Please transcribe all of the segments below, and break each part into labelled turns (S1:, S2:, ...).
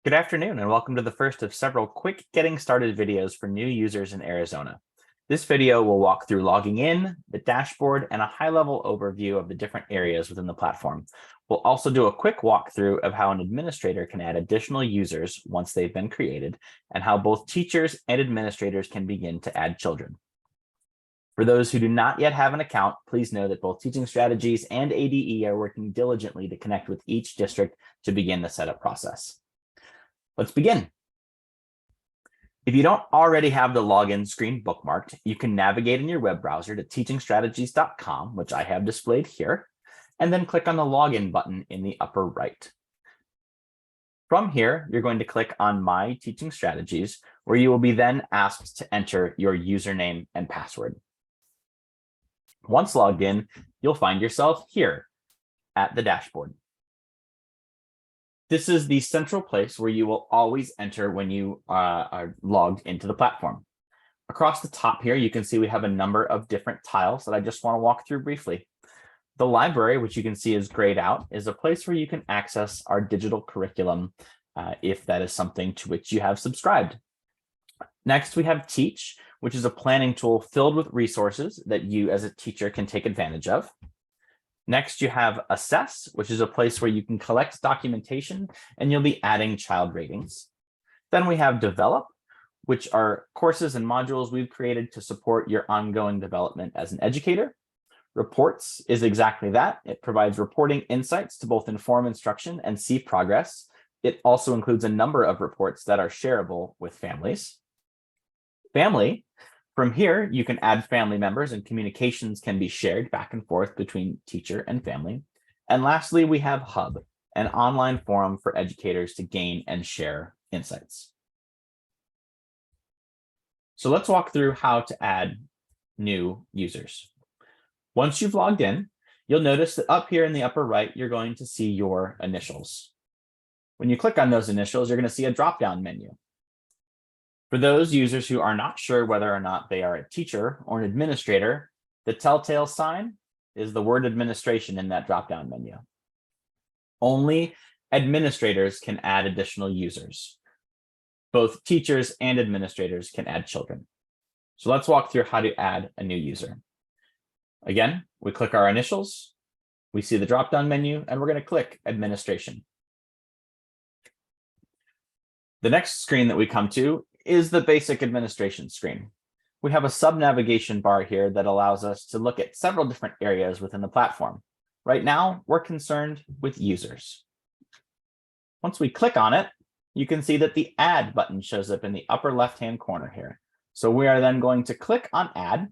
S1: Good afternoon and welcome to the first of several quick getting started videos for new users in Arizona. This video will walk through logging in, the dashboard, and a high-level overview of the different areas within the platform. We'll also do a quick walkthrough of how an administrator can add additional users once they've been created, and how both teachers and administrators can begin to add children. For those who do not yet have an account, please know that both Teaching Strategies and ADE are working diligently to connect with each district to begin the setup process. Let's begin. If you don't already have the login screen bookmarked, you can navigate in your web browser to teachingstrategies.com, which I have displayed here, and then click on the login button in the upper right. From here, you're going to click on My Teaching Strategies, where you will be then asked to enter your username and password. Once logged in, you'll find yourself here at the dashboard. This is the central place where you will always enter when you are logged into the platform. Across the top here, you can see we have a number of different tiles that I just want to walk through briefly. The library, which you can see is grayed out, is a place where you can access our digital curriculum if that is something to which you have subscribed. Next, we have Teach, which is a planning tool filled with resources that you as a teacher can take advantage of. Next, you have Assess, which is a place where you can collect documentation and you'll be adding child ratings. Then we have Develop, which are courses and modules we've created to support your ongoing development as an educator. Reports is exactly that. It provides reporting insights to both inform instruction and see progress. It also includes a number of reports that are shareable with families. Family. From here, you can add family members and communications can be shared back and forth between teacher and family. And lastly, we have Hub, an online forum for educators to gain and share insights. So let's walk through how to add new users. Once you've logged in, you'll notice that up here in the upper right, you're going to see your initials. When you click on those initials, you're going to see a drop-down menu. For those users who are not sure whether or not they are a teacher or an administrator, the telltale sign is the word administration in that drop-down menu. Only administrators can add additional users. Both teachers and administrators can add children. So let's walk through how to add a new user. Again, we click our initials, we see the drop-down menu, and we're going to click administration. The next screen that we come to is the basic administration screen. We have a sub-navigation bar here that allows us to look at several different areas within the platform. Right now, we're concerned with users. Once we click on it, you can see that the Add button shows up in the upper left-hand corner here. So we are then going to click on Add,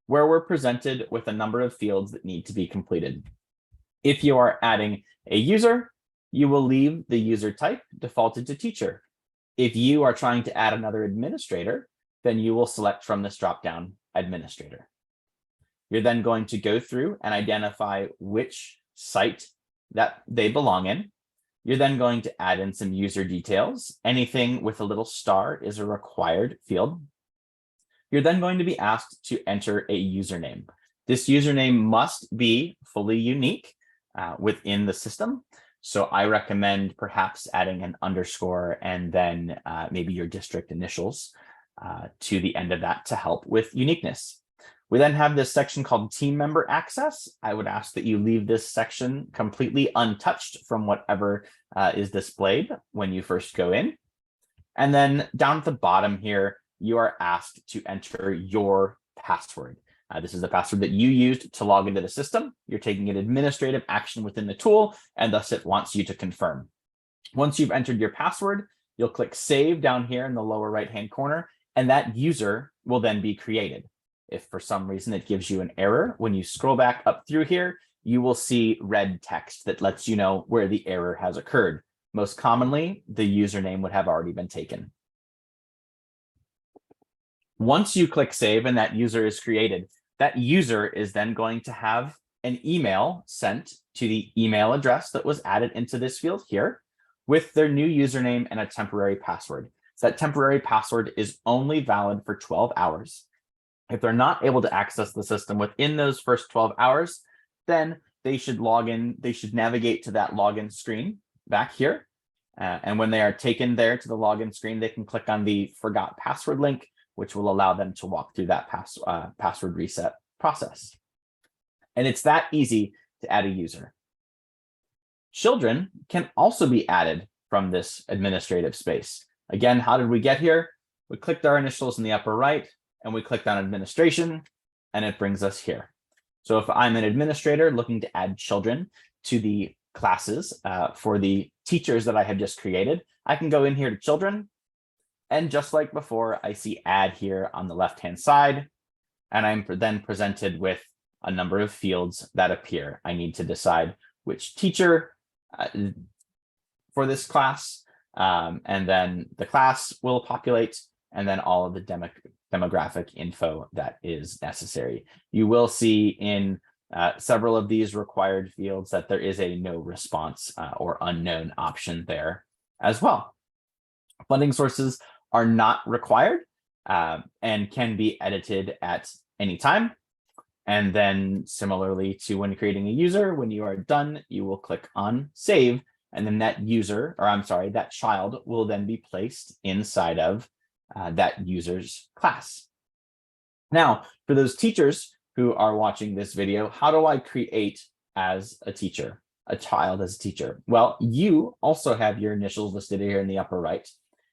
S1: where we're presented with a number of fields that need to be completed. If you are adding a user, you will leave the user type defaulted to teacher. If you are trying to add another administrator, then you will select from this drop-down administrator. You're then going to go through and identify which site that they belong in. You're then going to add in some user details. Anything with a little star is a required field. You're then going to be asked to enter a username. This username must be fully unique within the system. So I recommend perhaps adding an underscore and then maybe your district initials to the end of that to help with uniqueness. We then have this section called Team Member Access. I would ask that you leave this section completely untouched from whatever is displayed when you first go in. And then down at the bottom here, you are asked to enter your password. This is the password that you used to log into the system. You're taking an administrative action within the tool, and thus it wants you to confirm. Once you've entered your password, you'll click Save down here in the lower right-hand corner, and that user will then be created. If for some reason it gives you an error, when you scroll back up through here, you will see red text that lets you know where the error has occurred. Most commonly, the username would have already been taken. Once you click Save and that user is created, that user is then going to have an email sent to the email address that was added into this field here with their new username and a temporary password. That temporary password is only valid for 12 hours. If they're not able to access the system within those first 12 hours, then they should log in, they should navigate to that login screen back here. And when they are taken there to the login screen, they can click on the forgot password link, which will allow them to walk through that password reset process. And it's that easy to add a user. Children can also be added from this administrative space. Again, how did we get here? We clicked our initials in the upper right and we clicked on administration and it brings us here. So if I'm an administrator looking to add children to the classes for the teachers that I have just created, I can go in here to children. And just like before, I see add here on the left-hand side. And I'm then presented with a number of fields that appear. I need to decide which teacher for this class, and then the class will populate, and then all of the demographic info that is necessary. You will see in several of these required fields that there is a no response or unknown option there as well. Funding sources are not required and can be edited at any time. And then similarly to when creating a user, when you are done, you will click on save, and then that user, or I'm sorry, that child will then be placed inside of that user's class. Now, for those teachers who are watching this video, how do I create as a teacher, a child as a teacher? Well, you also have your initials listed here in the upper right,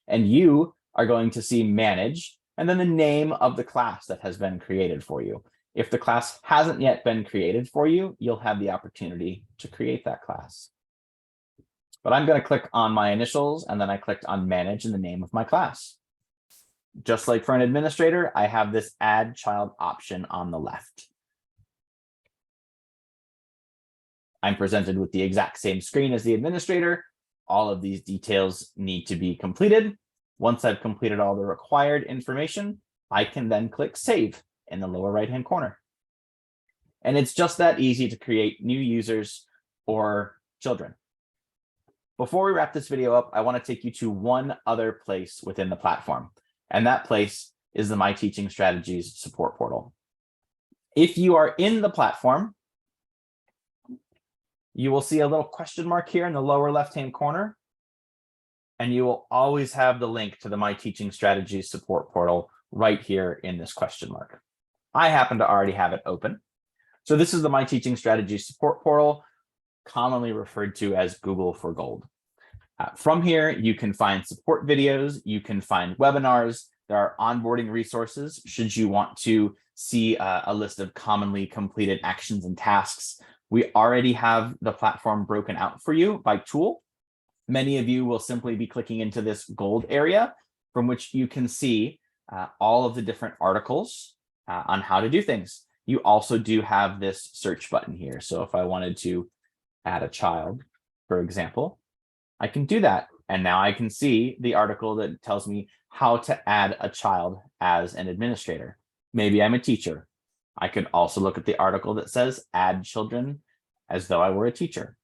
S1: and you are going to see manage, and then the name of the class that has been created for you. If the class hasn't yet been created for you, you'll have the opportunity to create that class. But I'm going to click on my initials, and then I clicked on manage in the name of my class. Just like for an administrator, I have this add child option on the left. I'm presented with the exact same screen as the administrator. All of these details need to be completed. Once I've completed all the required information, I can then click save in the lower right-hand corner. And it's just that easy to create new users or children. Before we wrap this video up, I want to take you to one other place within the platform. And that place is the My Teaching Strategies support portal. If you are in the platform, you will see a little question mark here in the lower left-hand corner. And you will always have the link to the My Teaching Strategies support portal right here in this question mark. I happen to already have it open. So this is the My Teaching Strategies support portal, commonly referred to as Google for Gold. From here, you can find support videos, you can find webinars, there are onboarding resources should you want to see a list of commonly completed actions and tasks. We already have the platform broken out for you by tool. Many of you will simply be clicking into this gold area from which you can see all of the different articles on how to do things. You also do have this search button here. So if I wanted to add a child, for example, I can do that. And now I can see the article that tells me how to add a child as an administrator. Maybe I'm a teacher. I could also look at the article that says add children as though I were a teacher.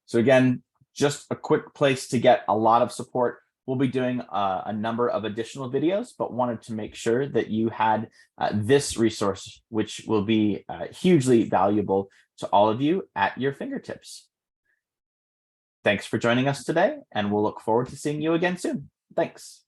S1: So again, just a quick place to get a lot of support. We'll be doing a number of additional videos, but wanted to make sure that you had this resource, which will be hugely valuable to all of you at your fingertips. Thanks for joining us today, and we'll look forward to seeing you again soon. Thanks.